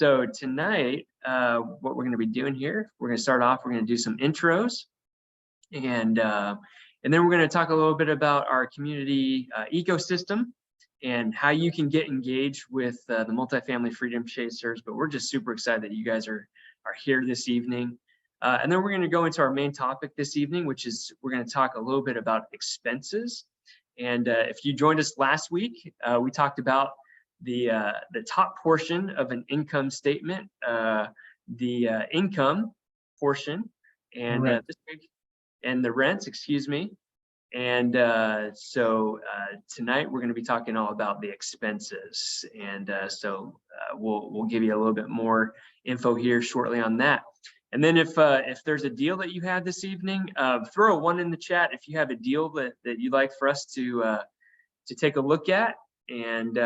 So tonight, what we're going to be doing here, we're going to start off, we're going to do some intros, and then we're going to talk a little bit about our community ecosystem and how you can get engaged with the multifamily freedom chasers. But we're just super excited that you guys are here this evening. And then we're going to go into our main topic this evening, which is we're going to talk a little bit about expenses. And if you joined us last week, we talked about the top portion of an income statement, the income portion, and this week, and the rents, excuse me. And so tonight we're going to be talking all about the expenses, and so we'll give you a little bit more info here shortly on that. And then if there's a deal that you have this evening, throw a 1 in the chat if you have a deal that you'd like for us to take a look at, and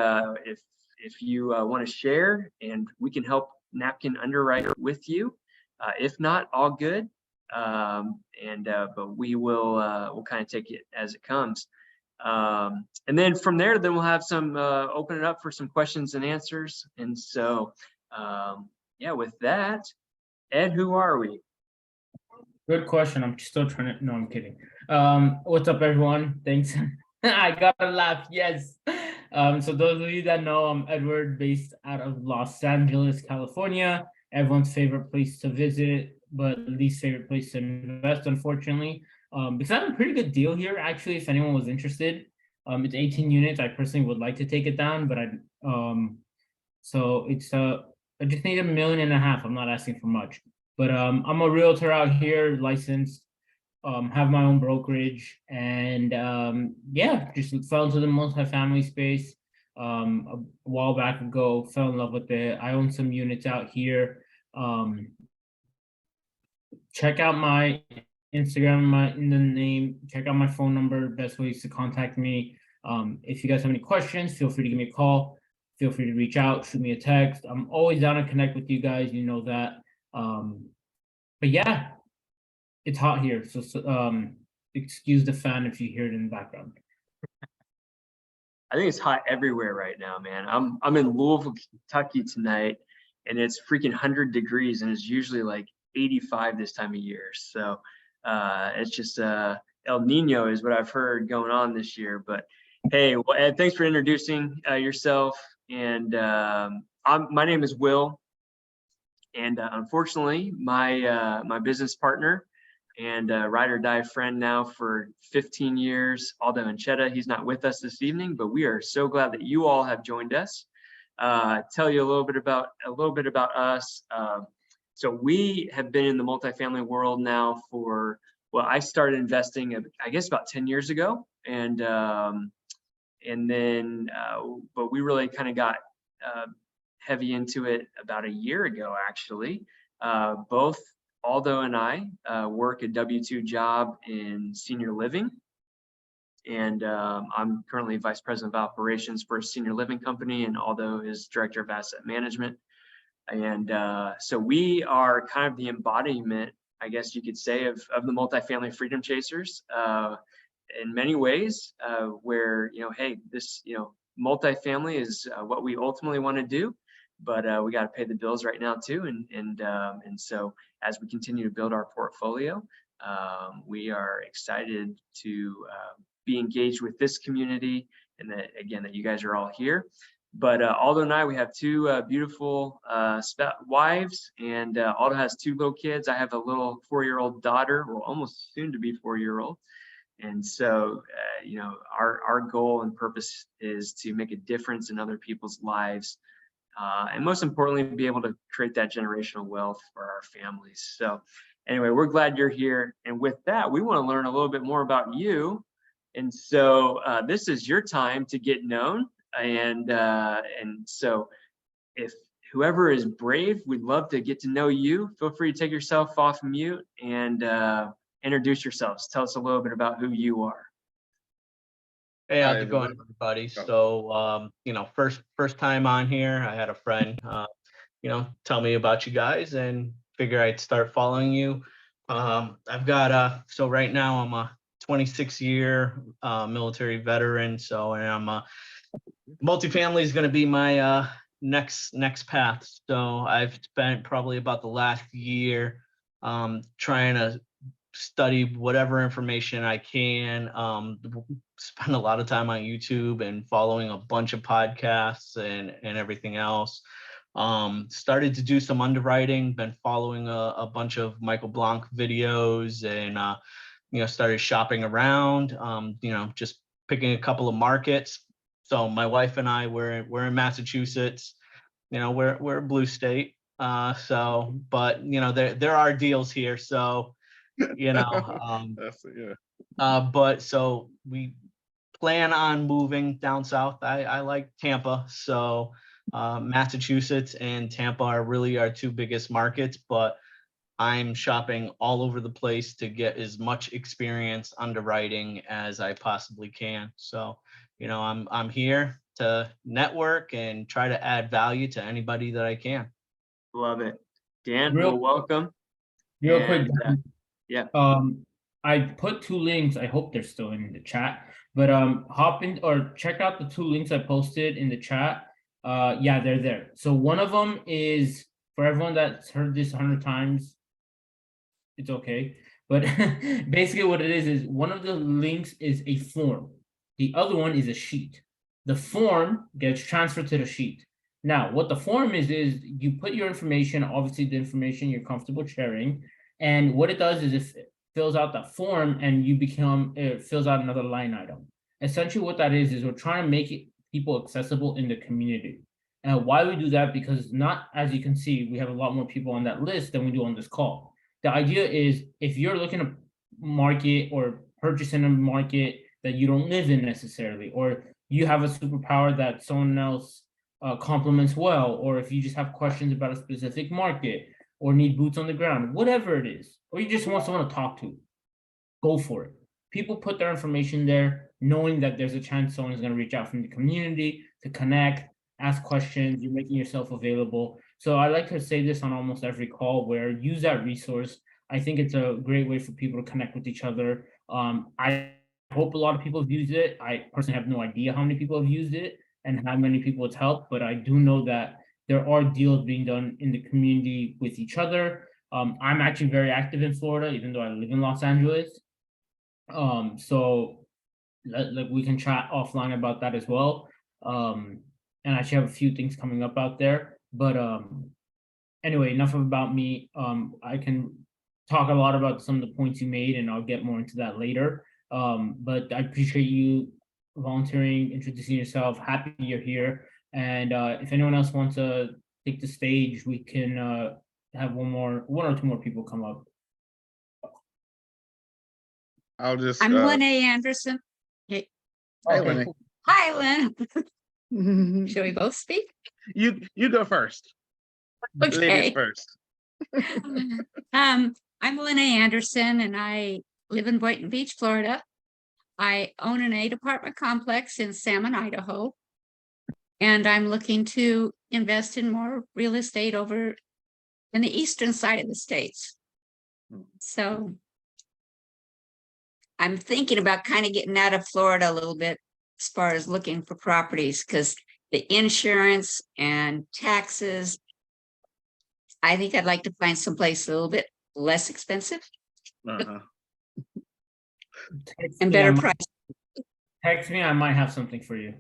if you want to share, and we can help Napkin underwrite with you. If not, all good. But we'll kind of take it as it comes. And then from there, then we'll have some open it up for some questions and answers. And so, yeah, with that, Ed, who are we? Good question. I'm still trying to, no, I'm kidding. What's up, everyone? Thanks. I got a laugh. Yes. So those of you that know, I'm Edward, based out of Los Angeles, California. Everyone's favorite place to visit, but least favorite place to invest, unfortunately. Because I have a pretty good deal here, actually, if anyone was interested. It's 18 units. I personally would like to take it down, but so it's I just need $1.5 million. I'm not asking for much, but I'm a realtor out here, licensed, have my own brokerage, and yeah, just fell into the multifamily space a while back ago, fell in love with it. I own some units out here. Check out my Instagram, in the name, check out my phone number, best ways to contact me. If you guys have any questions, feel free to give me a call, feel free to reach out, shoot me a text. I'm always down to connect with you guys, you know that. But yeah, it's hot here, so excuse the fan if you hear it in the background. I think it's hot everywhere right now, man. I'm in Louisville, Kentucky tonight, and it's freaking 100 degrees, and it's usually like 85 this time of year. So it's just El Nino is what I've heard going on this year. But hey, well, Ed, thanks for introducing yourself. And my name is Will, and unfortunately, my business partner and ride or die friend now for 15 years, Aldo Anchetta, he's not with us this evening, but we are so glad that you all have joined us. Tell you a little bit about us. So we have been in the multifamily world now for, well, I started investing, I guess, about 10 years ago, and then, but we really kind of got heavy into it about a year ago, actually. Both Aldo and I work a W-2 job in senior living, and I'm currently vice president of operations for a senior living company, and Aldo is director of asset management. And so we are kind of the embodiment, I guess you could say, of the multifamily freedom chasers in many ways, where, hey, this, multifamily is what we ultimately want to do, but we got to pay the bills right now too. And so as we continue to build our portfolio, we are excited to be engaged with this community, and that, again, that you guys are all here. But Aldo and I, we have 2 beautiful wives, and Aldo has 2 little kids. I have a little 4-year-old daughter, well, almost soon to be 4-year-old. And so, our goal and purpose is to make a difference in other people's lives, and most importantly, be able to create that generational wealth for our families. So anyway, we're glad you're here. And with that, we want to learn a little bit more about you. And so this is your time to get known. And so if whoever is brave, we'd love to get to know you. Feel free to take yourself off mute and introduce yourselves. Tell us a little bit about who you are. Hey, how's it going, everybody? So, first time on here. I had a friend, tell me about you guys, and figure I'd start following you. I've got so right now I'm a 26-year military veteran. So, and I'm multifamily is going to be my next path. So I've spent probably about the last year trying to study whatever information I can, spend a lot of time on YouTube and following a bunch of podcasts and everything else. Started to do some underwriting, been following a bunch of Michael Blanc videos, and started shopping around, just picking a couple of markets. So my wife and I, we're in Massachusetts. We're a blue state. But there are deals here. So but so we plan on moving down south. I like Tampa, so Massachusetts and Tampa are really our two biggest markets, but I'm shopping all over the place to get as much experience underwriting as I possibly can. So, I'm here to network and try to add value to anybody that I can. Love it. Dan, Real- welcome. Real quick, yeah. I put 2 links. I hope they're still in the chat, but hop in or check out the 2 links I posted in the chat. Yeah, they're there. So one of them is for everyone that's heard this 100 times. It's okay, but basically what it is one of the links is a form. The other one is a sheet. The form gets transferred to the sheet. Now, what the form is you put your information, obviously the information you're comfortable sharing, and what it does is it fills out that form and it fills out another line item. Essentially what that is we're trying to make it people accessible in the community. And why we do that, because not, as you can see, we have a lot more people on that list than we do on this call. The idea is if you're looking to market or purchase in a market that you don't live in necessarily, or you have a superpower that someone else complements well, or if you just have questions about a specific market or need boots on the ground, whatever it is, or you just want someone to talk to, go for it. People put their information there knowing that there's a chance someone is going to reach out from the community to connect, ask questions, you're making yourself available. So I like to say this on almost every call, where use that resource. I think it's a great way for people to connect with each other. I hope a lot of people have used it. I personally have no idea how many people have used it and how many people it's helped, but I do know that there are deals being done in the community with each other. I'm actually very active in Florida, even though I live in Los Angeles. So we can chat offline about that as well. And I actually have a few things coming up out there. But anyway, enough about me. I can talk a lot about some of the points you made, and I'll get more into that later. But I appreciate you volunteering, introducing yourself. Happy you're here. And if anyone else wants to take the stage, we can have one or two more people come up. I'll just. I'm Lynn A. Anderson. Hey, Okay, Lenny. cool. Hi, Lynn. Should we both speak? You go first. Ladies Okay. first. I'm Lynn A. Anderson, and I live in Boynton Beach, Florida. I own an 8-apartment complex in Salmon, Idaho, and I'm looking to invest in more real estate over in the eastern side of the states. So I'm thinking about kind of getting out of Florida a little bit as far as looking for properties, because the insurance and taxes, I think I'd like to find someplace a little bit less expensive Uh-huh. and better price. Text me, I might have something for you.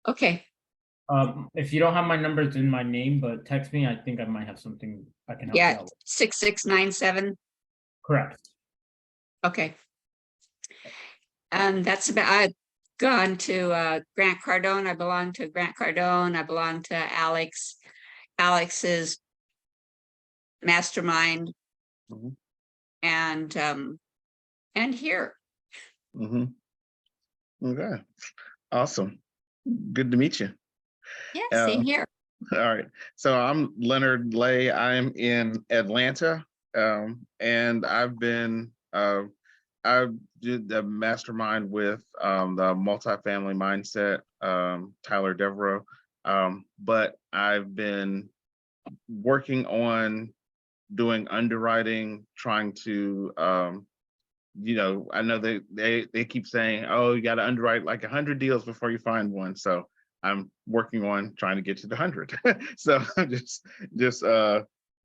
Okay, If you don't have my number, it's in my name, but text me. I think I might have something I can help you yeah, out with. 6697. Correct. Okay. That's about, I've gone to Grant Cardone. I belong to Grant Cardone. I belong to Alex. Alex's mastermind. Mhm. And here. Mm-hmm. Okay. Awesome. Good to meet you. Yeah, same here. All right. So I'm Leonard Lay. I'm in Atlanta. And I've been I did the mastermind with the multifamily mindset, Tyler Devereaux. But I've been working on doing underwriting, trying to I know they keep saying, oh, you got to underwrite like 100 deals before you find one. So I'm working on trying to get to the 100. So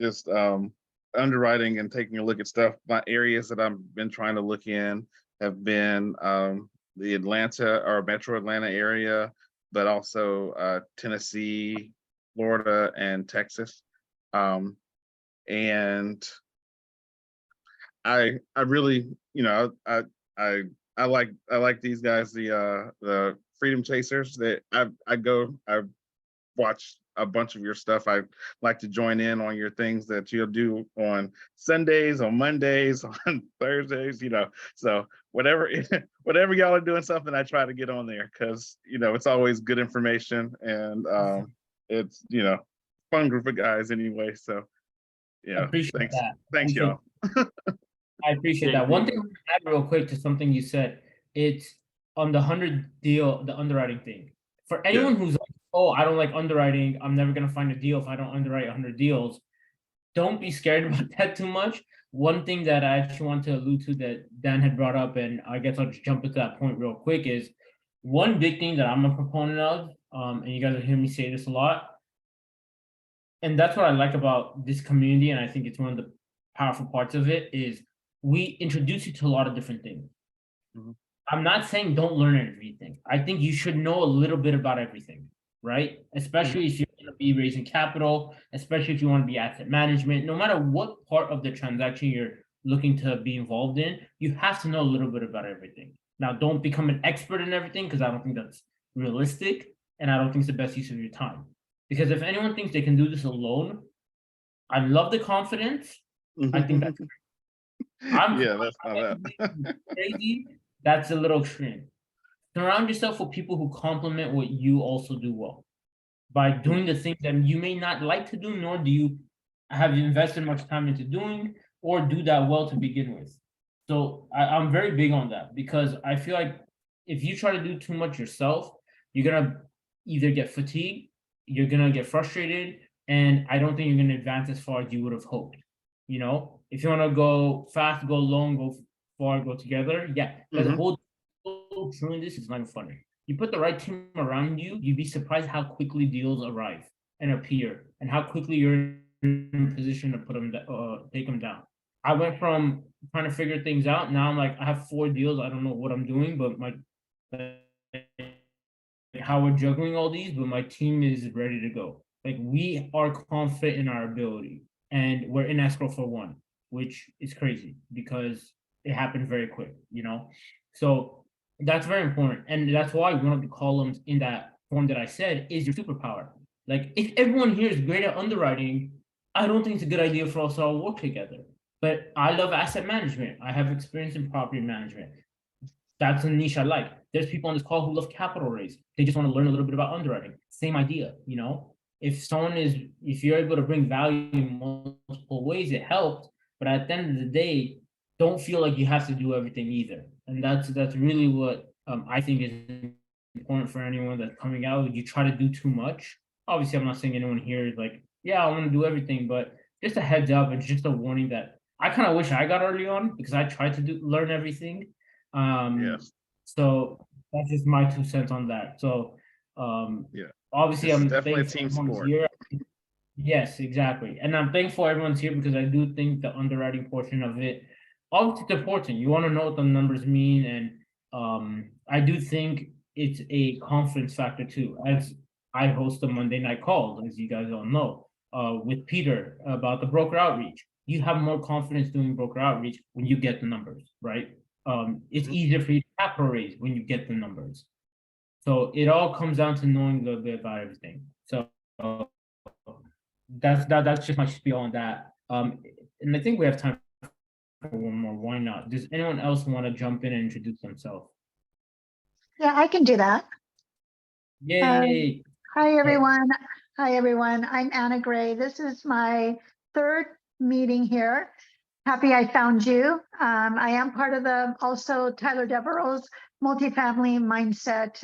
just underwriting and taking a look at stuff. My areas that I've been trying to look in have been the Atlanta or Metro Atlanta area, but also Tennessee, Florida, and Texas. And I really, you know, I like these guys, the Freedom Chasers. That I watch a bunch of your stuff. I like to join in on your things that you'll do on Sundays, on Mondays, on Thursdays, you know. So whatever whatever y'all are doing something, I try to get on there because, you know, it's always good information, and it's, you know, fun group of guys anyway. So yeah, Appreciate that. Thanks y'all. I appreciate that. One thing I'm gonna add real quick to something you said, it's on the 100 deal, the underwriting thing. For anyone who's like, oh, I don't like underwriting, I'm never gonna find a deal if I don't underwrite 100 deals. Don't be scared about that too much. One thing that I actually want to allude to that Dan had brought up, and I guess I'll just jump into that point real quick, is one big thing that I'm a proponent of, and you guys will hear me say this a lot, and that's what I like about this community, and I think it's one of the powerful parts of it, is we introduce you to a lot of different things. Mhm. I'm not saying don't learn everything. I think you should know a little bit about everything, right? Especially if you're going to be raising capital, especially if you want to be asset management, no matter what part of the transaction you're looking to be involved in, you have to know a little bit about everything. Now, don't become an expert in everything, because I don't think that's realistic, and I don't think it's the best use of your time. Because if anyone thinks they can do this alone, I love the confidence. I think that's yeah, that's not that. crazy. That's a little extreme. Surround yourself with people who complement what you also do well by doing the things that you may not like to do, nor do you have invested much time into doing, or do that well to begin with. So I'm very big on that, because I feel like if you try to do too much yourself, you're gonna either get fatigued, you're gonna get frustrated, and I don't think you're gonna advance as far as you would have hoped. You know, if you want to go fast, go long, go far, go together. Yeah, but the whole true in this is not even funny. You put the right team around you, you'd be surprised how quickly deals arrive and appear, and how quickly you're in a position to put them, take them down. I went from trying to figure things out. Now I'm like, I have 4 deals. I don't know what I'm doing, but how we're juggling all these, but my team is ready to go. Like, we are confident in our ability, and we're in escrow for 1, which is crazy because it happened very quick, you know? So that's very important. And that's why one of the columns in that form that I said is your superpower. Like, if everyone here is great at underwriting, I don't think it's a good idea for us to all work together. But I love asset management. I have experience in property management. That's a niche I like. There's people on this call who love capital raise. They just want to learn a little bit about underwriting. Same idea, you know? If you're able to bring value in multiple ways, it helps. But at the end of the day, don't feel like you have to do everything either. And that's really what I think is important for anyone that's coming out. You try to do too much. Obviously, I'm not saying anyone here is like, yeah, I want to do everything, but just a heads up and just a warning that I kind of wish I got early on, because I tried to learn everything. Yes. So that's just my 2 cents on that. So Yeah, obviously it's I'm definitely a thankful team everyone's sport. here. Yes, exactly. And I'm thankful everyone's here, because I do think the underwriting portion of it, obviously it's important. You want to know what the numbers mean. And I do think it's a confidence factor too. As I host the Monday night calls, as you guys all know, with Peter about the broker outreach. You have more confidence doing broker outreach when you get the numbers, right? It's easier for you to capital raise when you get the numbers. So it all comes down to knowing a little bit about everything. So that's just my spiel on that. And I think we have time for one more. Why not? Does anyone else want to jump in and introduce themselves? Yeah, I can do that. Yay! Hi, everyone. Hi, everyone. I'm Anna Gray. This is my 3rd meeting here. Happy I found you. I am part of also Tyler Devereaux's multifamily mindset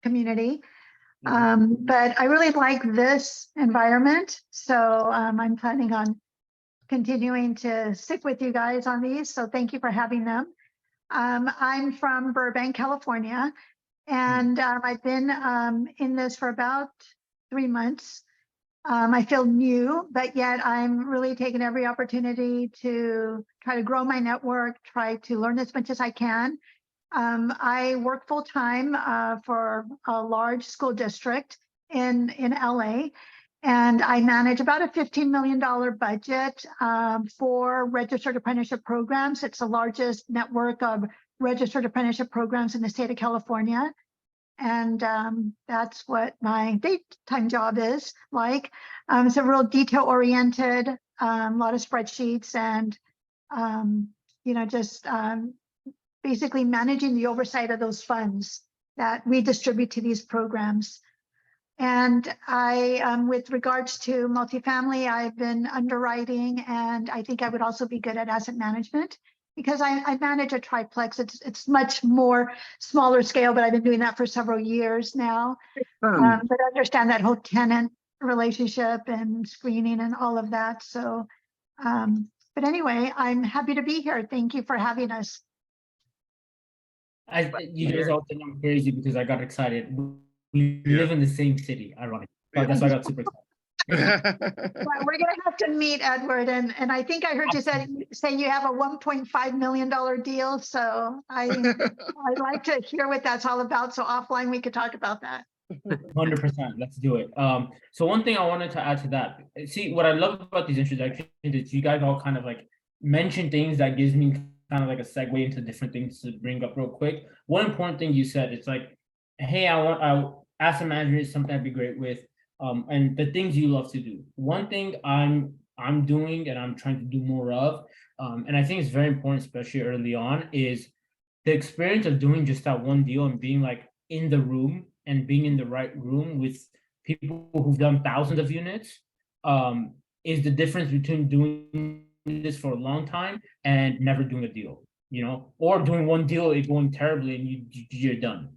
community. But I really like this environment. So I'm planning on continuing to stick with you guys on these. So thank you for having them. I'm from Burbank, California. And I've been in this for about 3 months. I feel new, but yet I'm really taking every opportunity to try to grow my network, try to learn as much as I can. I work full time for a large school district in LA, and I manage about a $15 million budget for registered apprenticeship programs. It's the largest network of registered apprenticeship programs in the state of California. And that's what my daytime job is like. It's a real detail oriented, a lot of spreadsheets and, just basically managing the oversight of those funds that we distribute to these programs. And with regards to multifamily, I've been underwriting, and I think I would also be good at asset management because I manage a triplex. It's much more smaller scale, but I've been doing that for several years now. But I understand that whole tenant relationship and screening and all of that. So, but anyway, I'm happy to be here. Thank you for having us. You guys all think I'm crazy because I got excited. We live in the same city, ironically. So that's why I got super excited. Well, we're gonna have to meet, Edward, and I think I heard you say you have a $1.5 million deal. So I'd like to hear what that's all about. So offline we could talk about that. 100%. Let's do it. So one thing I wanted to add to that. See, what I love about these introductions is you guys all kind of like mention things that gives me kind of like a segue into different things to bring up real quick. One important thing you said, it's like, hey, asset management is something I'd be great with. And the things you love to do. One thing I'm doing and I'm trying to do more of, and I think it's very important, especially early on, is the experience of doing just that one deal and being like in the room and being in the right room with people who've done thousands of units, is the difference between doing this for a long time and never doing a deal, or doing one deal, it going terribly and you're done.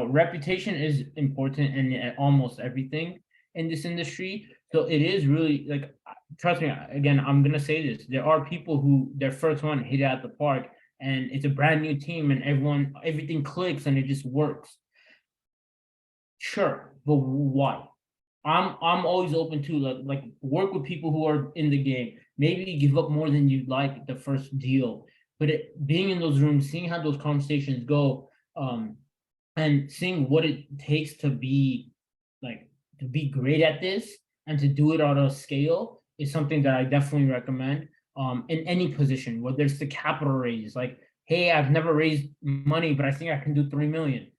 Reputation is important in almost everything in this industry. So it is really like, trust me, again, I'm going to say this. There are people who their first one hit it at the park and it's a brand new team and everything clicks and it just works. Sure, but why? I'm always open to like work with people who are in the game. Maybe give up more than you'd like the first deal, but being in those rooms, seeing how those conversations go, and seeing what it takes to be great at this and to do it on a scale is something that I definitely recommend in any position, whether it's the capital raise, like, hey, I've never raised money, but I think I can do 3 million.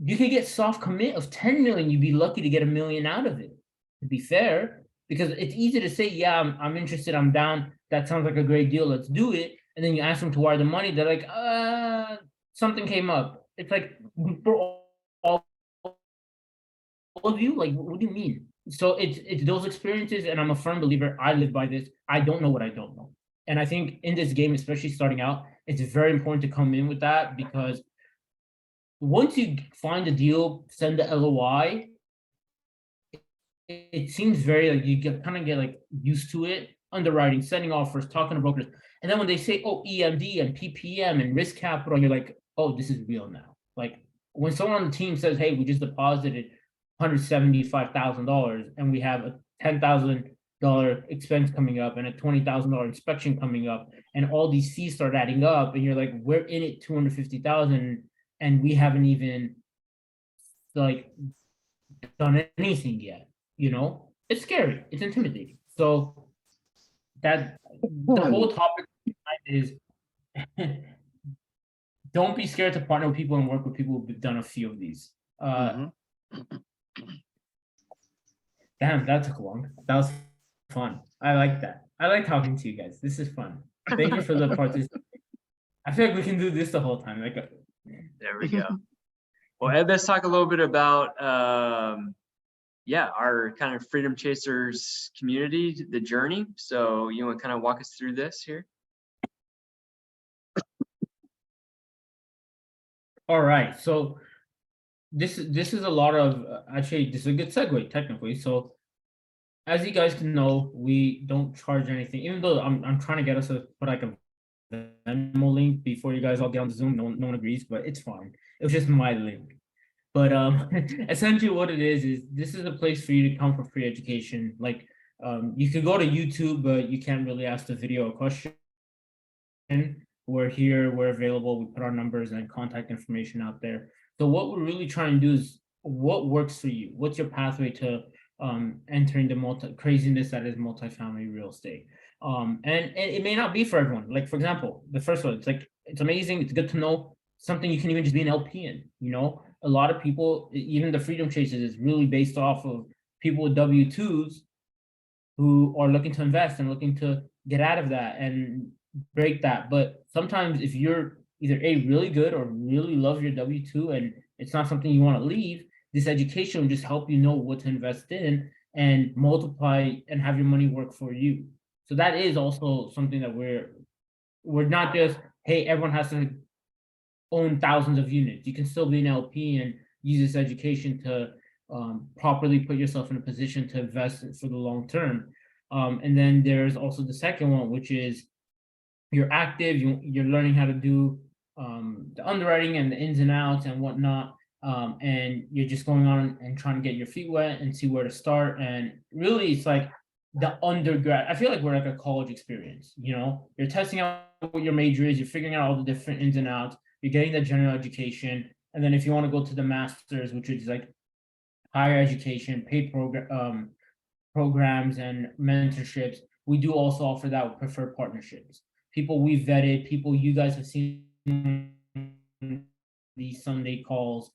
You could get soft commit of 10 million. You'd be lucky to get 1 million out of it, to be fair, because it's easy to say, yeah, I'm interested, I'm down. That sounds like a great deal. Let's do it. And then you ask them to wire the money. They're like, something came up. It's like, for all of you, like, what do you mean? So it's those experiences, and I'm a firm believer. I live by this. I don't know what I don't know. And I think in this game, especially starting out, it's very important to come in with that, because once you find a deal, send the LOI, it seems very like you kind of get like used to it, underwriting, sending offers, talking to brokers. And then when they say, oh, EMD and PPM and risk capital, you're like, oh, this is real now. Like when someone on the team says, hey, we just deposited $175,000 and we have a $10,000 expense coming up and a $20,000 inspection coming up, and all these fees start adding up, and you're like, we're in it $250,000 and we haven't even like done anything yet. It's scary, it's intimidating. So that the whole topic is don't be scared to partner with people and work with people who've done a few of these. Damn, that took long. That was fun. I like that. I like talking to you guys. This is fun. Thank you for the participation. I feel like we can do this the whole time. Like, there we go. Well, Ed, let's talk a little bit about our kind of Freedom Chasers community, the journey. So you want to kind of walk us through this here? All right. So this is a lot of actually, this is a good segue technically. So as you guys can know, we don't charge anything, even though I'm trying to get us to put like a Venmo link before you guys all get on the Zoom. No one agrees, but it's fine. It was just my link. But essentially what it is this is a place for you to come for free education. Like you could go to YouTube, but you can't really ask the video a question. We're here, we're available, we put our numbers and contact information out there. So what we're really trying to do is what works for you? What's your pathway to entering the craziness that is multifamily real estate? And it may not be for everyone. Like, for example, the first one, it's amazing, it's good to know something you can even just be an LP in, you know? A lot of people, even the Freedom Chasers is really based off of people with W-2s who are looking to invest and looking to get out of that and break that. But sometimes if you're either really good or really love your W-2 and it's not something you want to leave, this education will just help you know what to invest in and multiply and have your money work for you. So that is also something that we're not just, hey, everyone has to own thousands of units. You can still be an LP and use this education to properly put yourself in a position to invest for the long term. And then there's also the second one, which is you're active, you're learning how to do the underwriting and the ins and outs and whatnot. And you're just going on and trying to get your feet wet and see where to start. And really, it's like the undergrad. I feel like we're like a college experience. You know, you're testing out what your major is, you're figuring out all the different ins and outs, you're getting the general education. And then if you want to go to the master's, which is like higher education, paid programs and mentorships, we do also offer that with preferred partnerships. People we vetted, people you guys have seen these Sunday calls.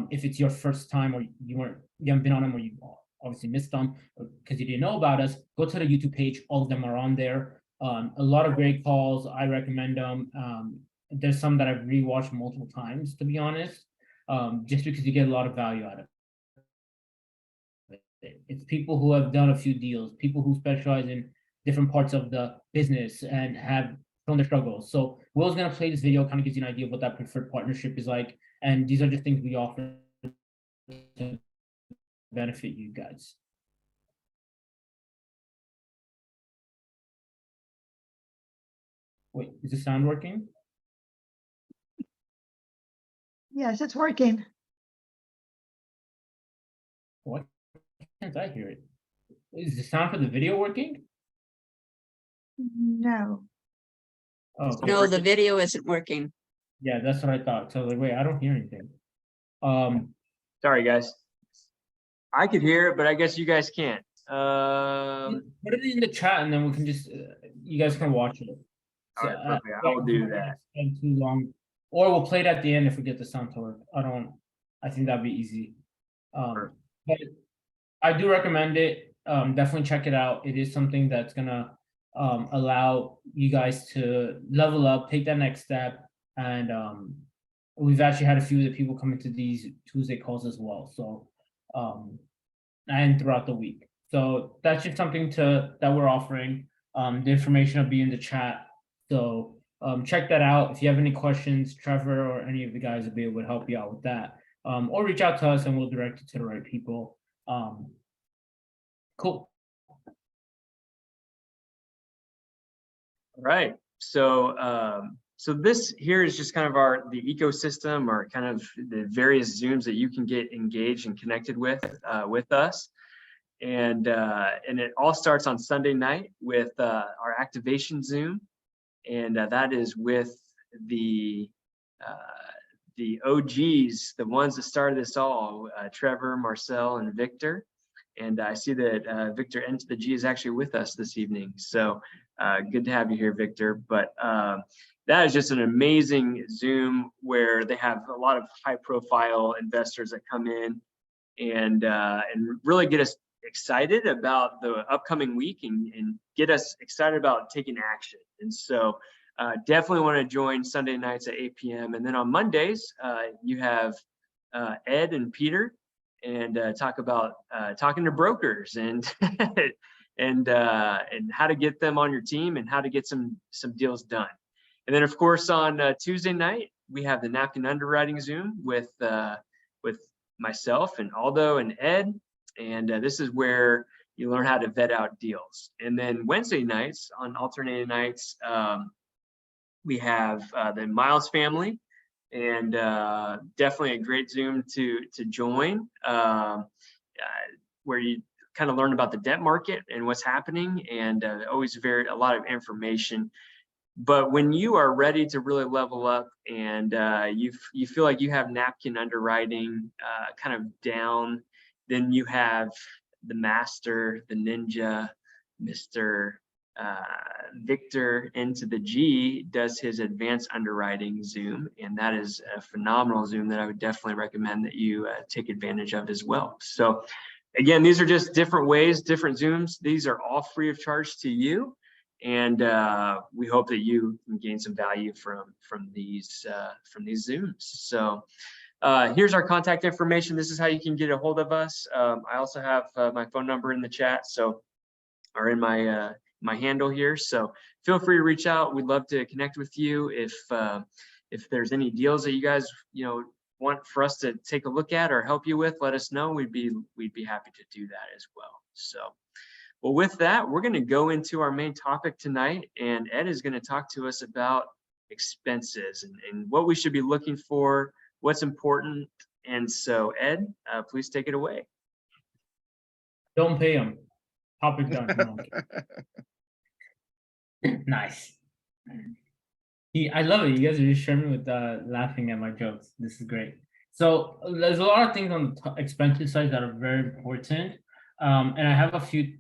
If it's your first time or you haven't been on them or you obviously missed them because you didn't know about us, go to the YouTube page. All of them are on there. A lot of great calls. I recommend them. There's some that I've rewatched multiple times, to be honest, just because you get a lot of value out of it. It's people who have done a few deals, people who specialize in different parts of the business and have shown their struggles. So Will's gonna play this video, kind of gives you an idea of what that preferred partnership is like. And these are just things we offer to benefit you guys. Wait, is the sound working? Yes, it's working. What? Can't I hear it? Is the sound for the video working? No. Oh, okay. No, the video isn't working. Yeah, that's what I thought. So I was like, wait, I don't hear anything. Sorry, guys. I could hear it, but I guess you guys can't. Put it in the chat and then we can just, you guys can watch it. All right, perfect. I will do that. Spend too long, or we'll play it at the end if we get the sound to work. I think that'd be easy. But I do recommend it. Definitely check it out. It is something that's gonna allow you guys to level up, take that next step. And we've actually had a few of the people come into these Tuesday calls as well. So and throughout the week. So that's just something that we're offering. The information will be in the chat. So check that out. If you have any questions, Trevor or any of the guys will be able to help you out with that. Or reach out to us and we'll direct you to the right people. Cool. All right. So so this here is just kind of the ecosystem, or kind of the various Zooms that you can get engaged and connected with us. And it all starts on Sunday night with our activation Zoom, and that is with the OGs, the ones that started this all, Trevor, Marcel, and Victor. And I see that Victor N to the G is actually with us this evening. So good to have you here, Victor. But that is just an amazing Zoom where they have a lot of high-profile investors that come in and really get us excited about the upcoming week and get us excited about taking action. And so definitely want to join Sunday nights at 8 p.m. And then on Mondays, you have Ed and Peter, and talk about talking to brokers and and how to get them on your team and how to get some deals done. And then of course on Tuesday night we have the Napkin Underwriting Zoom with myself and Aldo and Ed, and this is where you learn how to vet out deals. And then Wednesday nights, on alternating nights, we have the Miles family, and definitely a great Zoom to join, where you kind of learn about the debt market and what's happening, and always a lot of information. But when you are ready to really level up and you feel like you have napkin underwriting kind of down, then you have the master, the ninja, Mr. Victor into the G does his advanced underwriting Zoom, and that is a phenomenal Zoom that I would definitely recommend that you take advantage of as well. So again, these are just different ways, different Zooms. These are all free of charge to you. And we hope that you can gain some value from these Zooms. So here's our contact information. This is how you can get a hold of us. I also have my phone number in the chat, so or in my my handle here. So feel free to reach out. We'd love to connect with you. If there's any deals that you guys want for us to take a look at or help you with, let us know. We'd be happy to do that as well. So. Well, with that, we're going to go into our main topic tonight, and Ed is going to talk to us about expenses and what we should be looking for, what's important. And so, Ed, please take it away. Don't pay them. Topic done. No, nice. I love it. You guys are just sharing me with laughing at my jokes. This is great. So there's a lot of things on the expenses side that are very important, and I have a few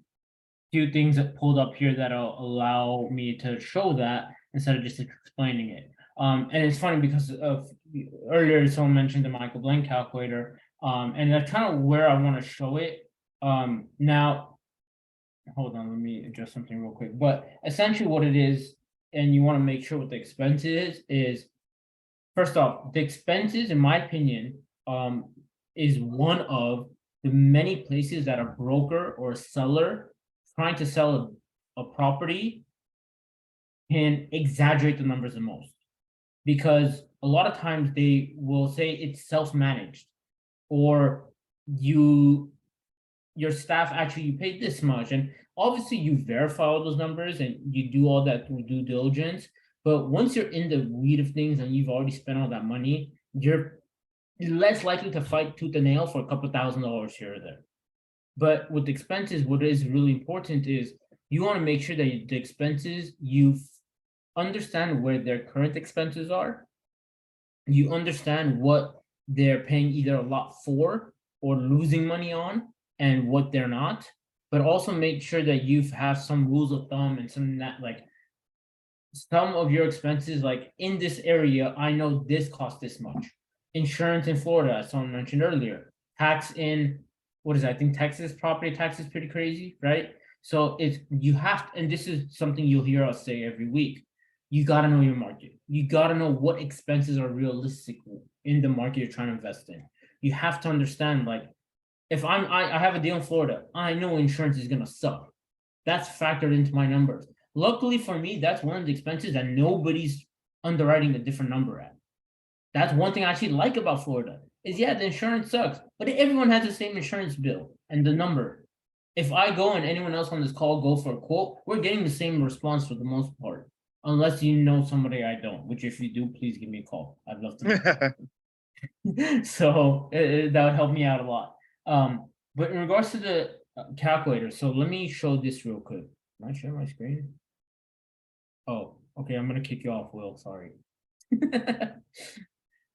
things that pulled up here that'll allow me to show that instead of just explaining it. And it's funny because of earlier someone mentioned the Michael Blank calculator, and that's kind of where I want to show it. Now, hold on, let me adjust something real quick. But essentially what it is, and you want to make sure what the expense is first off, the expenses, in my opinion, is one of the many places that a broker or a seller trying to sell a property can exaggerate the numbers the most, because a lot of times they will say it's self-managed, or your staff actually you paid this much, and obviously you verify all those numbers and you do all that through due diligence. But once you're in the weed of things and you've already spent all that money, you're less likely to fight tooth and nail for a couple $1,000s here or there. But with expenses, what is really important is you want to make sure that the expenses, you understand where their current expenses are. You understand what they're paying either a lot for or losing money on and what they're not. But also make sure that you have some rules of thumb and some that, like some of your expenses, like in this area, I know this costs this much. Insurance in Florida, as someone mentioned earlier. Tax in what is that? I think Texas property tax is pretty crazy, right? So you have to, and this is something you'll hear us say every week. You got to know your market. You got to know what expenses are realistic in the market you're trying to invest in. You have to understand, like, if I have a deal in Florida, I know insurance is gonna suck. That's factored into my numbers. Luckily for me, that's one of the expenses that nobody's underwriting a different number at. That's one thing I actually like about Florida. Is yeah, the insurance sucks, but everyone has the same insurance bill and the number. If I go and anyone else on this call go for a quote, we're getting the same response for the most part, unless you know somebody I don't. Which, if you do, please give me a call. I'd love to. So that would help me out a lot. But in regards to the calculator, so let me show this real quick. Can I share my screen? Oh, okay. I'm gonna kick you off, Will. Sorry.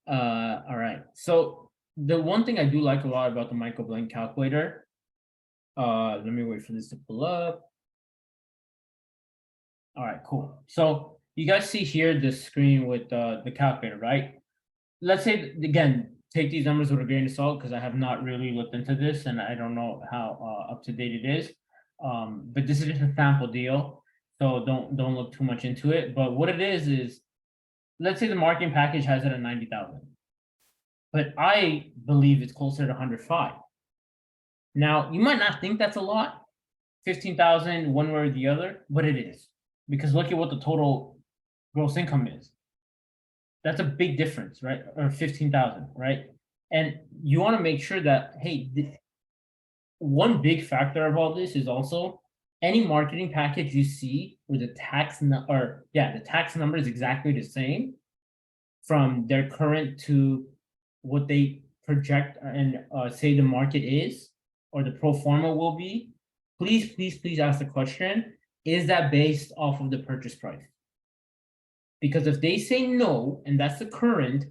All right. So the one thing I do like a lot about the Michael Blank calculator, let me wait for this to pull up. All right, cool. So you guys see here the screen with the calculator, right? Let's say, again, take these numbers with a grain of salt because I have not really looked into this and I don't know how up to date it is. But this is just a sample deal, so don't look too much into it. But what it is let's say the marketing package has it at 90,000, but I believe it's closer to 105. Now you might not think that's a lot, 15,000 one way or the other, but it is, because look at what the total gross income is. That's a big difference, right? Or 15,000, right? And you want to make sure that, hey, one big factor of all this is also any marketing package you see where the tax number is exactly the same. from their current to what they project and say the market is, or the pro forma will be, please ask the question, is that based off of the purchase price? Because if they say no, and that's the current,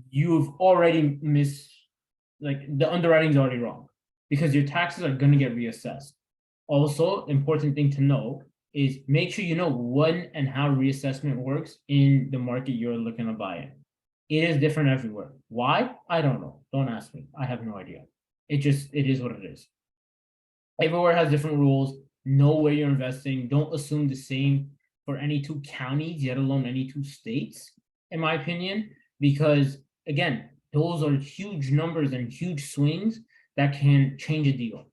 you've already like the underwriting is already wrong, because your taxes are going to get reassessed. Also, important thing to know is make sure you know when and how reassessment works in the market you're looking to buy in. It is different everywhere. Why? I don't know. Don't ask me. I have no idea. It is what it is. Everywhere has different rules. Know where you're investing. Don't assume the same for any two counties, yet alone any two states, in my opinion, because again, those are huge numbers and huge swings that can change a deal.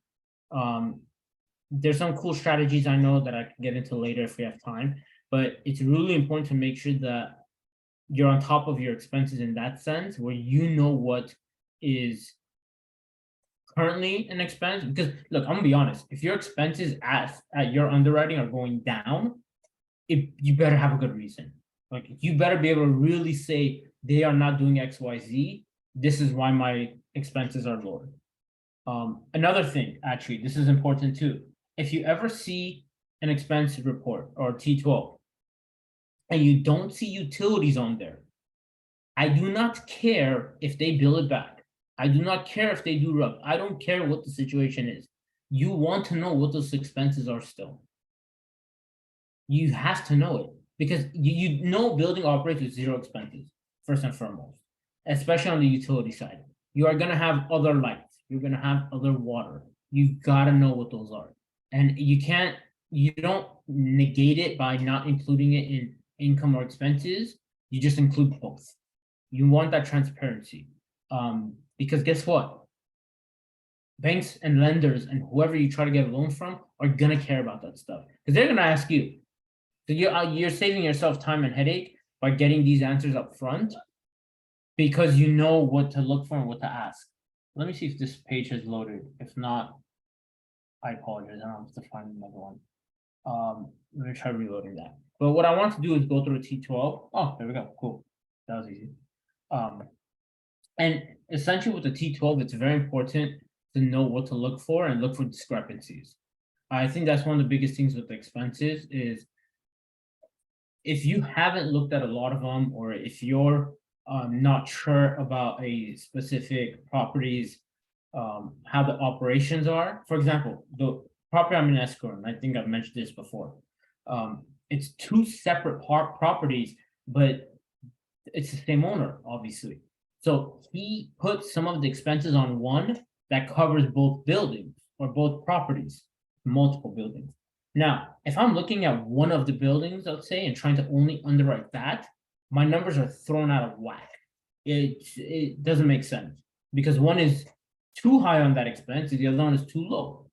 There's some cool strategies I know that I can get into later if we have time, but it's really important to make sure that you're on top of your expenses in that sense, where you know what is currently an expense. Because look, I'm gonna be honest, if your expenses at your underwriting are going down, you better have a good reason. Like you better be able to really say they are not doing XYZ. This is why my expenses are lower. Another thing, actually, this is important too. If you ever see an expense report or T12 and you don't see utilities on there, I do not care if they bill it back. I do not care if they do RUB. I don't care what the situation is. You want to know what those expenses are still. You have to know it, because you know building operates with zero expenses, first and foremost, especially on the utility side. You are going to have other lights. You're going to have other water. You got to know what those are. And you don't negate it by not including it in income or expenses. You just include both. You want that transparency. Because guess what? Banks and lenders and whoever you try to get a loan from are going to care about that stuff, because they're going to ask you. So you're saving yourself time and headache by getting these answers up front, because you know what to look for and what to ask. Let me see if this page has loaded. If not, I apologize. I don't have to find another one. Let me try reloading that. But what I want to do is go through T12. Oh, there we go. Cool. That was easy. And essentially with the T12, it's very important to know what to look for and look for discrepancies. I think that's one of the biggest things with the expenses is if you haven't looked at a lot of them, or if you're not sure about a specific property's how the operations are. For example, the property I'm in escrow, and I think I've mentioned this before. It's two separate properties, but it's the same owner, obviously. So he put some of the expenses on one that covers both buildings or both properties, multiple buildings. Now, if I'm looking at one of the buildings, let's say, and trying to only underwrite that, my numbers are thrown out of whack. It doesn't make sense, because one is too high on that expense, and the other one is too low.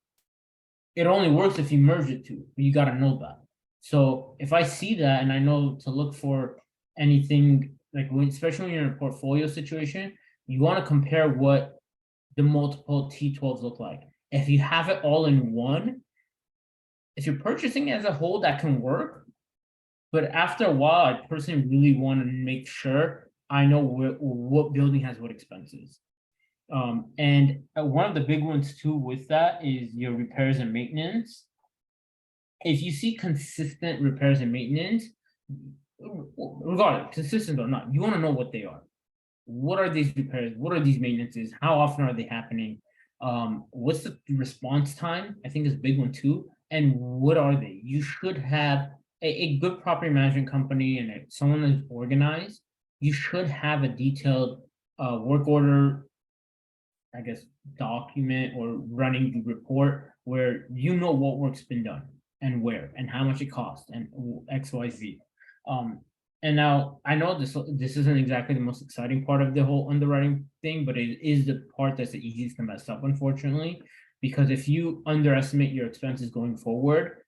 It only works if you merge the two, but you got to know that. So if I see that and I know to look for anything, like especially when you're in a portfolio situation, you want to compare what the multiple T12s look like. If you have it all in one, if you're purchasing as a whole, that can work. But after a while, I personally really want to make sure I know what building has what expenses. And one of the big ones too with that is your repairs and maintenance. If you see consistent repairs and maintenance, regardless, consistent or not, you want to know what they are. What are these repairs? What are these maintenances? How often are they happening? What's the response time? I think is a big one too. And what are they? You should have a good property management company and someone that's organized. You should have a detailed work order, I guess, document or running the report where you know what work's been done and where and how much it costs and XYZ. And now I know this isn't exactly the most exciting part of the whole underwriting thing, but it is the part that's the easiest to mess up, unfortunately, because if you underestimate your expenses going forward,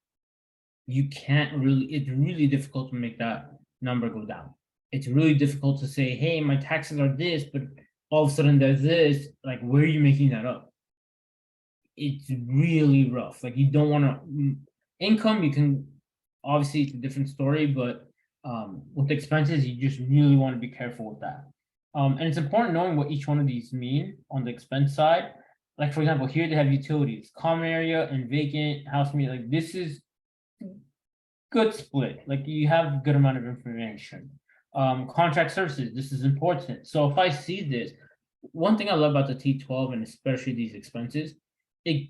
you can't really, it's really difficult to make that number go down. It's really difficult to say, hey, my taxes are this, but all of a sudden there's this, like, where are you making that up? It's really rough. Like, you don't want to, income, you can, obviously it's a different story, but With expenses, you just really want to be careful with that. And it's important knowing what each one of these mean on the expense side. Like, for example, here they have utilities, common area and vacant house meter. Like, this is good split. Like, you have good amount of information. Contract services, this is important. So if I see this, one thing I love about the T12 and especially these expenses, it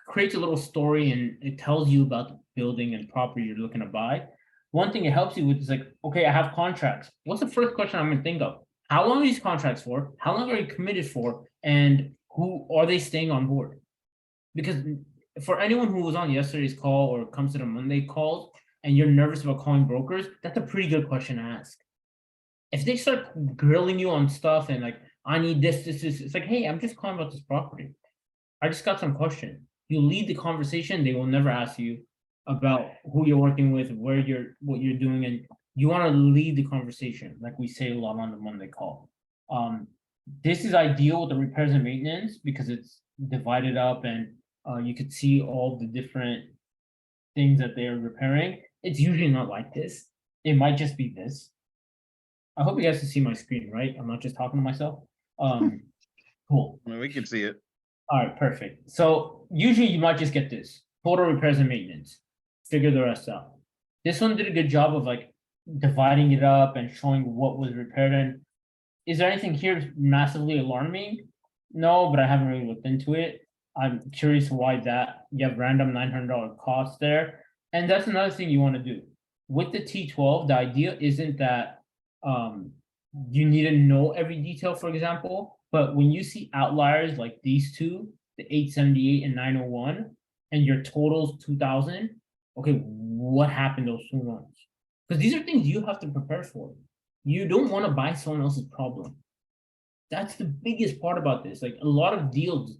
creates a little story and it tells you about the building and property you're looking to buy. One thing it helps you with is like, okay, I have contracts. What's the first question I'm gonna think of? How long are these contracts for? How long are you committed for? And who are they staying on board? Because for anyone who was on yesterday's call or comes to the Monday calls and you're nervous about calling brokers, that's a pretty good question to ask. If they start grilling you on stuff and like, I need this, it's like, hey, I'm just calling about this property. I just got some question. You lead the conversation, they will never ask you about who you're working with, what you're doing, and you want to lead the conversation, like we say a lot on the Monday call. This is ideal with the repairs and maintenance because it's divided up and you could see all the different things that they're repairing. It's usually not like this. It might just be this. I hope you guys can see my screen, right? I'm not just talking to myself. Cool. I mean, we can see it. All right, perfect. So usually you might just get this total repairs and maintenance, figure the rest out. This one did a good job of like dividing it up and showing what was repaired. And is there anything here massively alarming? No, but I haven't really looked into it. I'm curious why that you have random $900 costs there. And that's another thing you want to do with the T12. The idea isn't that you need to know every detail, for example, but when you see outliers like these two, the 878 and 901, and your totals 2000, okay, what happened those 2 months? Because these are things you have to prepare for. You don't want to buy someone else's problem. That's the biggest part about this. Like a lot of deals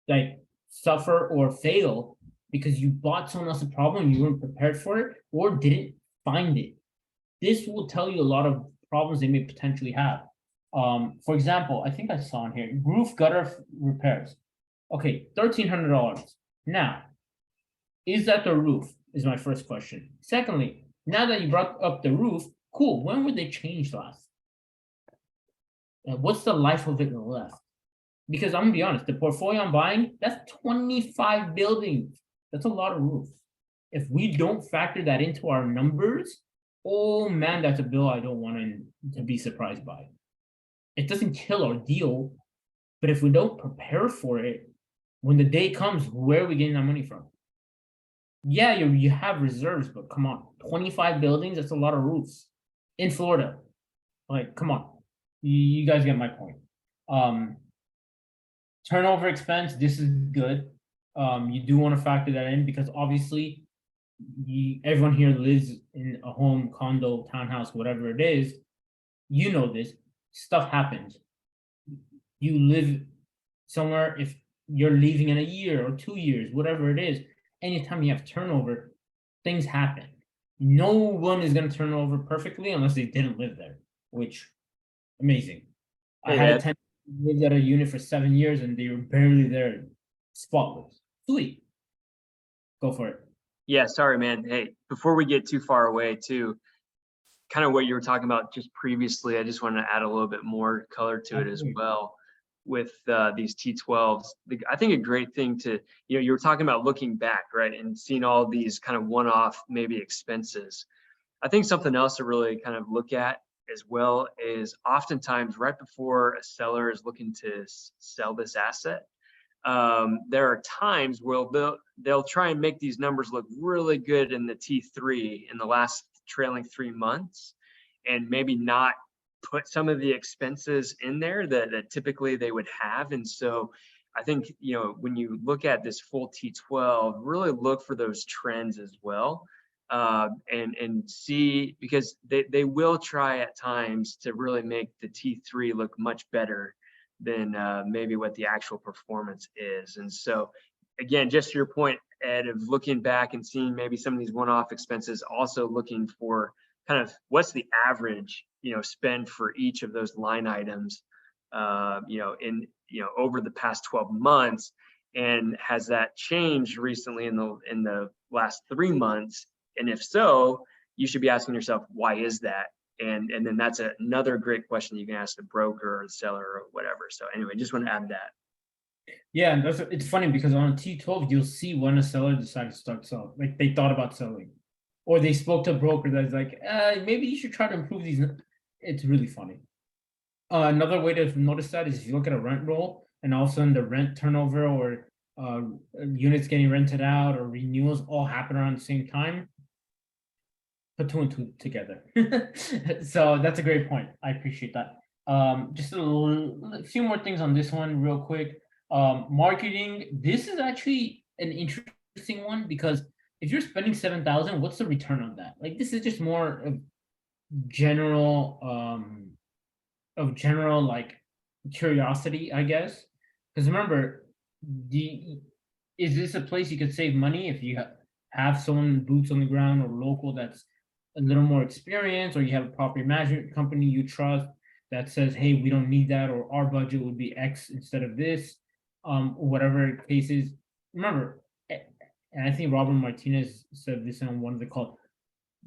like suffer or fail because you bought someone else's problem, you weren't prepared for it, or didn't find it. This will tell you a lot of problems they may potentially have. For example, I think I saw in here, roof gutter repairs. Okay, $1,300. Now, is that the roof? Is my first question. Secondly, now that you brought up the roof, cool. When were they changed last? And what's the life of it left? Because I'm gonna be honest, the portfolio I'm buying, that's 25 buildings. That's a lot of roofs. If we don't factor that into our numbers, oh man, that's a bill I don't want to be surprised by. It doesn't kill our deal, but if we don't prepare for it, when the day comes, where are we getting that money from? Yeah, you have reserves, but come on, 25 buildings, that's a lot of roofs in Florida. Like, come on, you guys get my point. Turnover expense, this is good. You do want to factor that in because obviously everyone here lives in a home, condo, townhouse, whatever it is. You know this, stuff happens. You live somewhere, if you're leaving in a year or 2 years, whatever it is, anytime you have turnover, things happen. No one is going to turn over perfectly unless they didn't live there, which amazing. I had a tenant who lived at a unit for 7 years and they were barely there, spotless. Sweet. Go for it. Yeah, sorry, man. Hey, before we get too far away too, kind of what you were talking about just previously, I just want to add a little bit more color to it as well with these T12s. I think a great thing to, you were talking about looking back, right, and seeing all these kind of one-off maybe expenses. I think something else to really kind of look at as well is oftentimes right before a seller is looking to sell this asset, there are times where they'll try and make these numbers look really good in the T3 in the last trailing 3 months, and maybe not put some of the expenses in there that typically they would have. And so I think, when you look at this full T12, really look for those trends as well, and see, because they will try at times to really make the T3 look much better than maybe what the actual performance is. And so again, just to your point, Ed, of looking back and seeing maybe some of these one-off expenses, also looking for kind of what's the average, spend for each of those line items, over the past 12 months, and has that changed recently in the last 3 months? And if so, you should be asking yourself, why is that? And then that's another great question you can ask the broker or the seller or whatever. So anyway, just want to add that. Yeah, and it's funny because on T12 you'll see when a seller decided to start selling, like they thought about selling, or they spoke to a broker that's like, maybe you should try to improve these. It's really funny. Another way to notice that is if you look at a rent roll and all of a sudden the rent turnover or units getting rented out or renewals all happen around the same time. Put two and two together. So that's a great point. I appreciate that. Just a few more things on this one real quick. Marketing, this is actually an interesting one because if you're spending 7,000, what's the return on that? Like this is just more of general like curiosity, I guess. Because remember, is this a place you could save money if you have someone boots on the ground or local that's a little more experienced, or you have a property management company you trust that says, hey, we don't need that, or our budget would be X instead of this, whatever the case is. Remember, and I think Robert Martinez said this on one of the calls,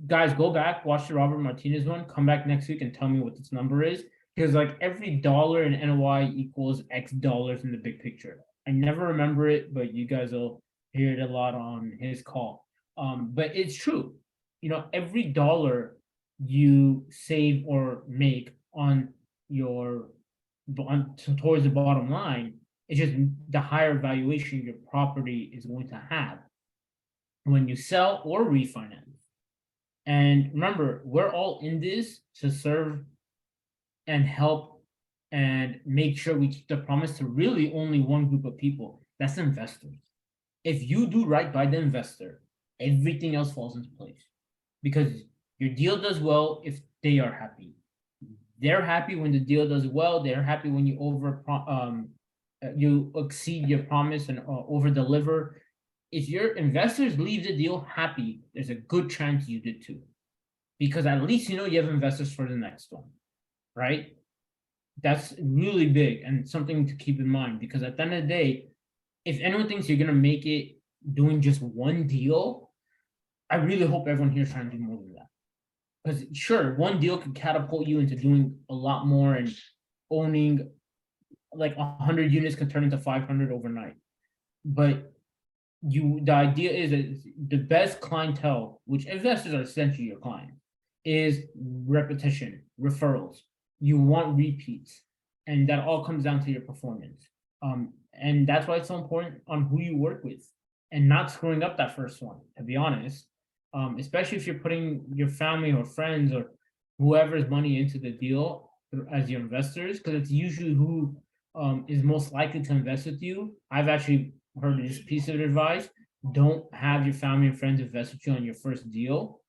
guys, go back, watch the Robert Martinez one, come back next week and tell me what this number is, because like every dollar in NOI equals X dollars in the big picture. I never remember it, but you guys will hear it a lot on his call. But it's true. You know, every dollar you save or make on your towards the bottom line, it's just the higher valuation your property is going to have when you sell or refinance. And remember, we're all in this to serve and help and make sure we keep the promise to really only one group of people. That's investors. If you do right by the investor, everything else falls into place. Because your deal does well if they are happy. They're happy when the deal does well. They're happy when you exceed your promise and over deliver. If your investors leave the deal happy, there's a good chance you did too, because at least you know you have investors for the next one, right? That's really big and something to keep in mind, because at the end of the day, if anyone thinks you're gonna make it doing just one deal, I really hope everyone here is trying to do more than that. Because sure, one deal could catapult you into doing a lot more and owning like 100 units can turn into 500 overnight. But the idea is that the best clientele, which investors are essentially your client, is repetition, referrals. You want repeats, and that all comes down to your performance. And that's why it's so important on who you work with and not screwing up that first one, to be honest. Especially if you're putting your family or friends or whoever's money into the deal as your investors, because it's usually who is most likely to invest with you. I've actually heard this piece of advice: don't have your family and friends invest with you on your first deal.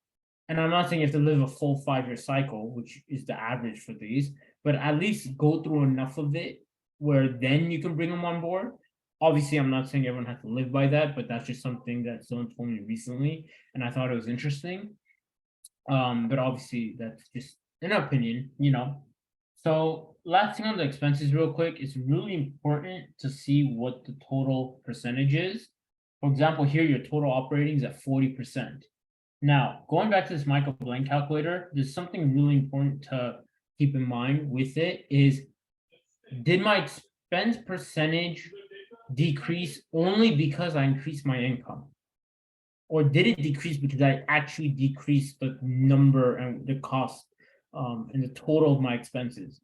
And I'm not saying you have to live a full 5-year cycle, which is the average for these, but at least go through enough of it where then you can bring them on board. Obviously, I'm not saying everyone has to live by that, but that's just something that someone told me recently, and I thought it was interesting. But obviously, that's just an opinion, you know. So last thing on the expenses real quick, it's really important to see what the total percentage is. For example, here your total operating is at 40%. Now, going back to this Michael Blank calculator, there's something really important to keep in mind with it is, did my expense percentage decrease only because I increased my income? Or did it decrease because I actually decreased the number and the cost and the total of my expenses?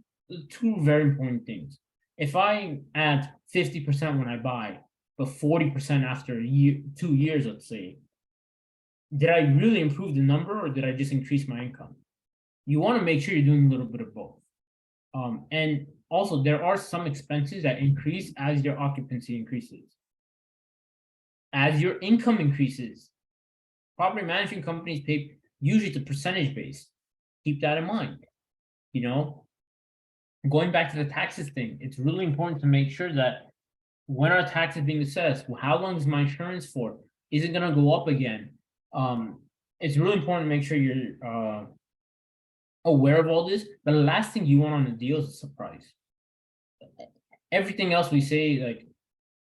Two very important things. If I add 50% when I buy, but 40% after a year, 2 years, let's say, did I really improve the number or did I just increase my income? You want to make sure you're doing a little bit of both. And also, there are some expenses that increase as your occupancy increases. As your income increases, property management companies pay usually the percentage based. Keep that in mind. You know, going back to the taxes thing, it's really important to make sure that when our taxes being assessed, how long is my insurance for? Is it going to go up again? It's really important to make sure you're aware of all this. But the last thing you want on a deal is a surprise. Everything else we say, like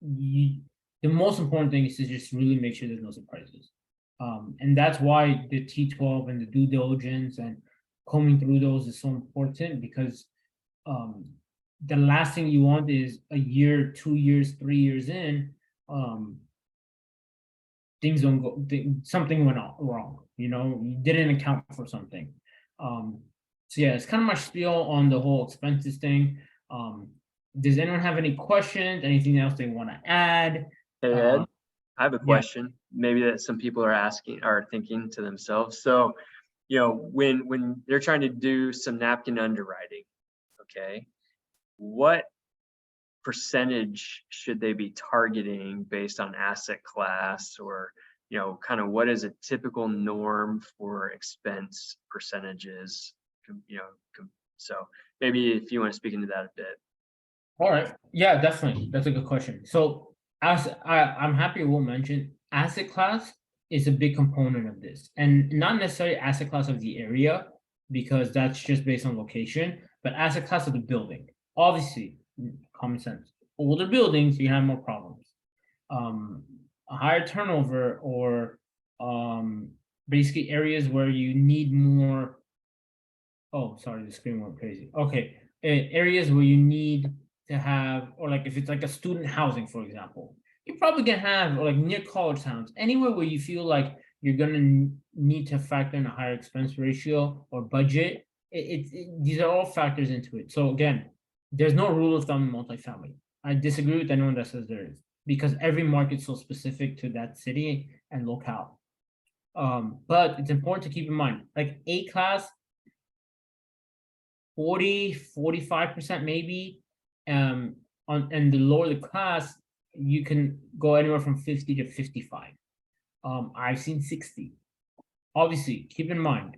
the most important thing is to just really make sure there's no surprises. And that's why the T12 and the due diligence and combing through those is so important, because the last thing you want is a year, 2 years, 3 years in, things don't go, something went wrong, you know, you didn't account for something. So yeah, it's kind of my spiel on the whole expenses thing. Does anyone have any questions, anything else they want to add? Hey, Ed, I have a yeah. question, maybe that some people are asking or thinking to themselves. So, you know, when they're trying to do some napkin underwriting, okay, what percentage should they be targeting based on asset class, or, you know, kind of what is a typical norm for expense percentages, you know, so maybe if you want to speak into that a bit. All right, yeah, definitely, that's a good question. So as I'm happy we'll mention, asset class is a big component of this, and not necessarily asset class of the area, because that's just based on location, but asset class of the building. Obviously, common sense, older buildings, you have more problems. A higher turnover, or basically areas where you need more. Oh, sorry, the screen went crazy. Okay, areas where you need to have, or like if it's like a student housing, for example, you're probably gonna have, or like near college towns, anywhere where you feel like you're gonna need to factor in a higher expense ratio or budget. These are all factors into it. So again, there's no rule of thumb in multifamily. I disagree with anyone that says there is, because every market's so specific to that city and locale. But it's important to keep in mind, like A class, 40-45% maybe, and the lower the class, you can go anywhere from 50 to 55. I've seen 60. Obviously, keep in mind,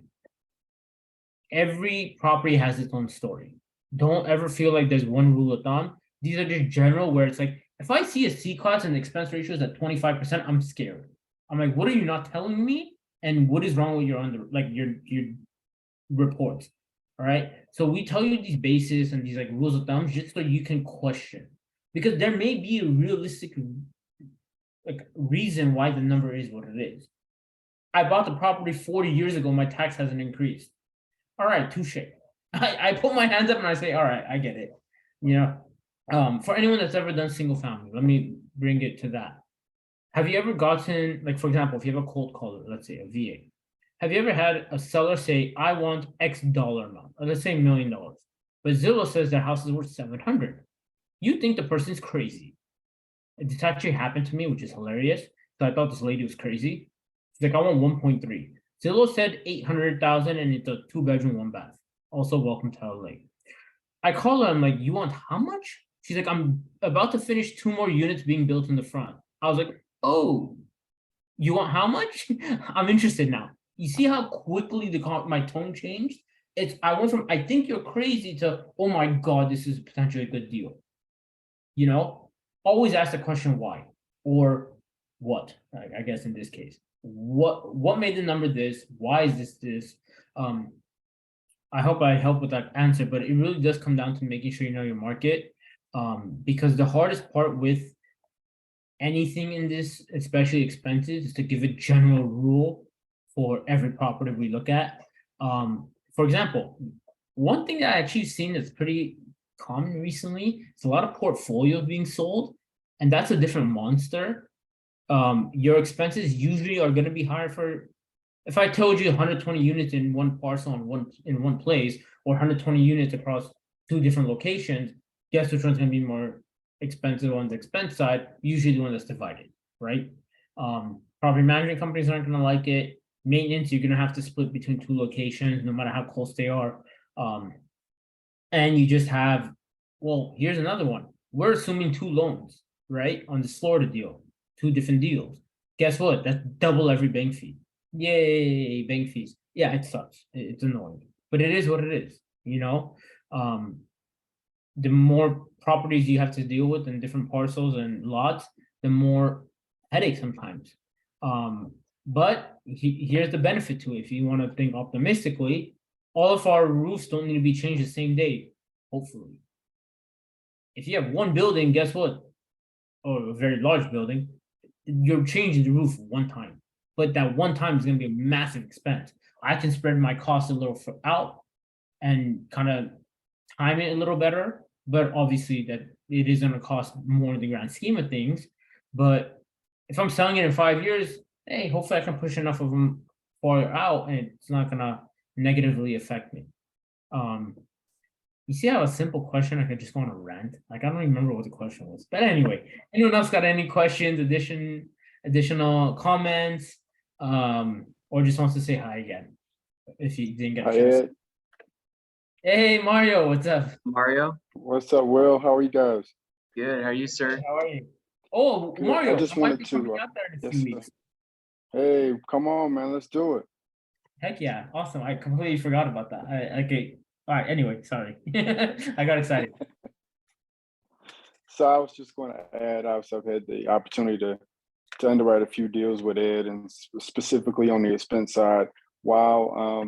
every property has its own story. Don't ever feel like there's one rule of thumb. These are just general, where it's like, if I see a C class and the expense ratio is at 25%, I'm scared. I'm like, what are you not telling me? And what is wrong with your your reports? All right. So we tell you these bases and these like rules of thumb just so you can question, because there may be a realistic like reason why the number is what it is. I bought the property 40 years ago, my tax hasn't increased. All right, touche. I put my hands up and I say, all right, I get it. You know, for anyone that's ever done single family, let me bring it to that. Have you ever gotten, like, for example, if you have a cold caller, let's say a VA, have you ever had a seller say, I want X dollar amount, or let's say $1 million, but Zillow says their house is worth 700? You think the person's crazy. It's actually happened to me, which is hilarious. So I thought this lady was crazy. She's like, I want 1.3. Zillow said 800,000 and it's a 2-bedroom, 1-bath. Also, welcome to LA. I call her, I'm like, you want how much? She's like, I'm about to finish 2 more units being built in the front. I was like, oh, you want how much? I'm interested now. You see how quickly my tone changed? I went from, I think you're crazy, to, oh my God, this is potentially a good deal. You know, always ask the question why, or what, I guess in this case. What made the number this? Why is this? I hope I help with that answer, but it really does come down to making sure you know your market. Because the hardest part with anything in this, especially expenses, is to give a general rule for every property we look at. For example, one thing that I actually seen that's pretty common recently, it's a lot of portfolios being sold, and that's a different monster. Your expenses usually are going to be higher for, if I told you 120 units in one parcel in one place, or 120 units across 2 different locations, guess which one's going to be more expensive on the expense side? Usually the one that's divided, right? Property management companies aren't going to like it. Maintenance, you're going to have to split between 2 locations, no matter how close they are. And you just have, well, here's another one. We're assuming 2 loans, right? On the Florida deal, 2 different deals. Guess what? That's double every bank fee. Yay, bank fees. Yeah, it sucks. It's annoying, but it is what it is, you know? The more properties you have to deal with in different parcels and lots, the more headache sometimes. But here's the benefit to it. If you want to think optimistically, all of our roofs don't need to be changed the same day, hopefully. If you have 1 building, guess what? Or a very large building, you're changing the roof one time. but that one time is going to be a massive expense. I can spread my costs a little out and kind of time it a little better, but obviously that it is going to cost more in the grand scheme of things. But if I'm selling it in 5 years, hey, hopefully I can push enough of them farther out and it's not going to negatively affect me. You see how a simple question I could just go on a rant? Like, I don't even remember what the question was. But anyway, anyone else got any questions, additional comments, or just wants to say hi again? If you didn't get a Hi, chance. Ed. Hey, Mario, what's up? Mario, What's up, Will? How are you guys? good. How are you, sir? How are you? Oh, Good. Mario, I just might wanted be to, coming out there in a yes, few sir. weeks. Hey, come on, man. Let's do it. Heck yeah, awesome. I completely forgot about that. Okay. All right, anyway, sorry. I got excited. So I was just going to add, obviously, I've had the opportunity to underwrite a few deals with Ed, and specifically on the expense side. While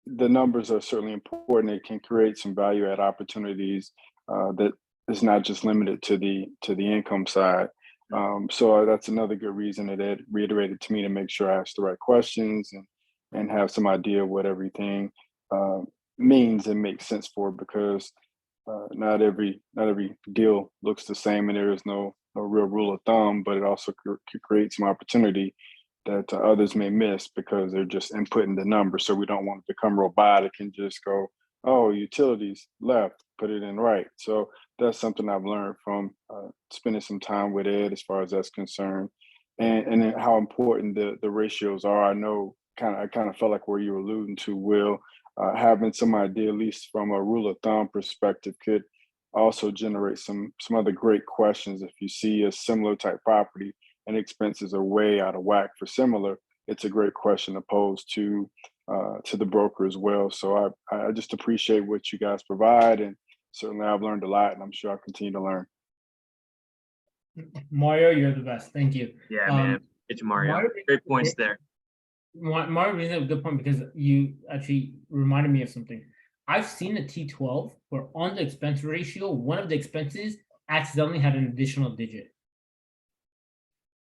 the numbers are certainly important, it can create some value add opportunities that is not just limited to the income side. So that's another good reason that Ed reiterated to me to make sure I ask the right questions and have some idea of what everything means and makes sense for, because not every deal looks the same, and there is no real rule of thumb, but it also could create some opportunity that others may miss because they're just inputting the number. So we don't want to become robotic and just go, oh, utilities left, put it in right. So that's something I've learned from spending some time with Ed as far as that's concerned, and then how important the ratios are. I know I kind of felt like where you were alluding to, Will, having some idea, at least from a rule of thumb perspective, could also generate some other great questions. If you see a similar type property and expenses are way out of whack for similar, it's a great question to pose to the broker as well. So I just appreciate what you guys provide, and certainly I've learned a lot, and I'm sure I'll continue to learn. Mario, you're the best. Thank you. Yeah, man. It's Mario. Mario- Great points there. Mario brings up a good point because you actually reminded me of something. I've seen a T12 where on the expense ratio, one of the expenses accidentally had an additional digit.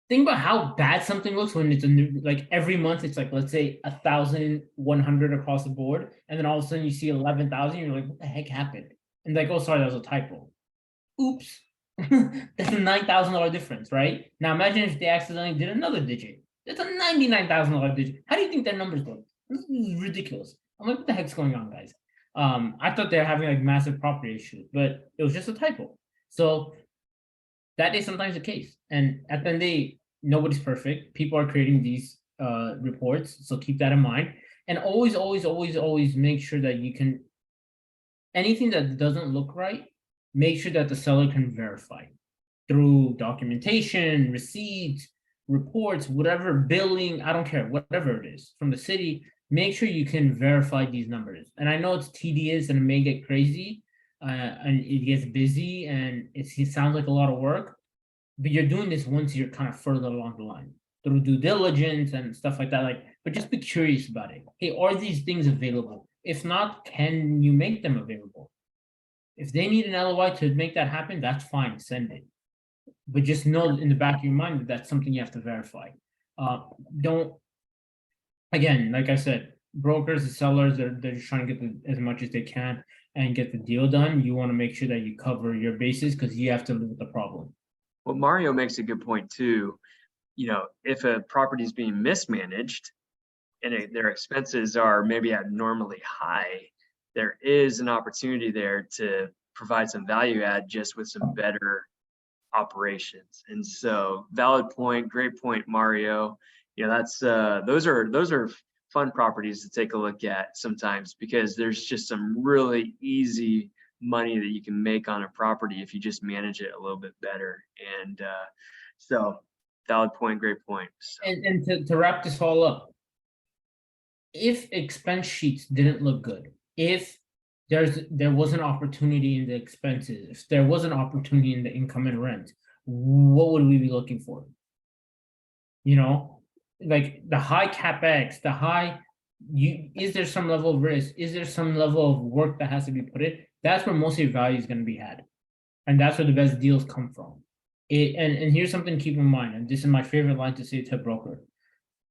Think about how bad something looks when it's a new, like every month it's like, let's say 1,100 across the board, and then all of a sudden you see 11,000, you're like, what the heck happened? And like, oh, sorry, that was a typo. Oops. That's a $9,000 difference, right? Now imagine if they accidentally did another digit. That's a $99,000 digit. How do you think that number's going? This is ridiculous. I'm like, what the heck's going on, guys? I thought they're having like massive property issues, but it was just a typo. So that is sometimes the case. And at the end of the day, nobody's perfect. People are creating these reports, so keep that in mind. And always, always, always, always make sure that you can, anything that doesn't look right, make sure that the seller can verify through documentation, receipts, reports, whatever, billing, I don't care, whatever it is from the city, make sure you can verify these numbers. And I know it's tedious and it may get crazy and it gets busy and it sounds like a lot of work, but you're doing this once you're kind of further along the line through due diligence and stuff like that. Like, but just be curious about it. Hey, are these things available? If not, can you make them available? If they need an LOI to make that happen, that's fine, send it. But just know in the back of your mind that that's something you have to verify. Don't, again, like I said, brokers, the sellers, they're just trying to get as much as they can and get the deal done. You want to make sure that you cover your bases because you have to live with the problem. Well, Mario makes a good point too. You know, if a property is being mismanaged and their expenses are maybe abnormally high, there is an opportunity there to provide some value add just with some better operations. And so valid point, great point, Mario. You know, that's those are fun properties to take a look at sometimes because there's just some really easy money that you can make on a property if you just manage it a little bit better. And so valid point, great point. So. And to wrap this all up, if expense sheets didn't look good, if there was an opportunity in the expenses, if there was an opportunity in the income and rent, what would we be looking for? You know, like the high capex, the high, is there some level of risk? Is there some level of work that has to be put in? That's where most of your value is going to be had. And that's where the best deals come from. And here's something to keep in mind, and this is my favorite line to say to a broker.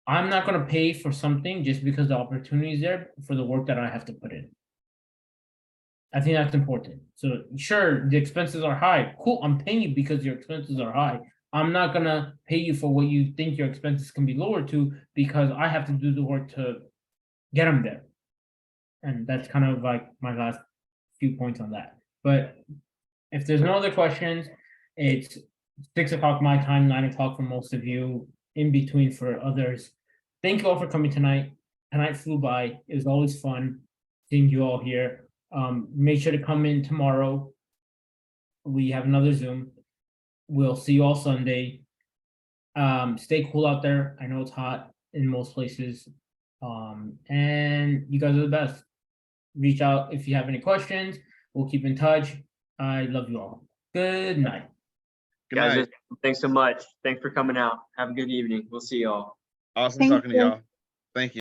I'm not gonna pay for something just because the opportunity is there for the work that I have to put in. I think that's important. So sure, the expenses are high. Cool, I'm paying you because your expenses are high. I'm not gonna pay you for what you think your expenses can be lowered to because I have to do the work to get them there. And that's kind of like my last few points on that. But if there's no other questions, it's 6 o'clock my time, 9 o'clock for most of you, in between for others. Thank you all for coming tonight. Tonight flew by. It was always fun seeing you all here. Make sure to come in tomorrow. We have another Zoom. We'll see you all Sunday. Stay cool out there. I know it's hot in most places. And you guys are the best. Reach out if you have any questions. We'll keep in touch. I love you all. Good night. Good Guys, night. thanks so much. Thanks for coming out. Have a good evening. We'll see you all. Awesome Thank talking to you. y'all. Thank you.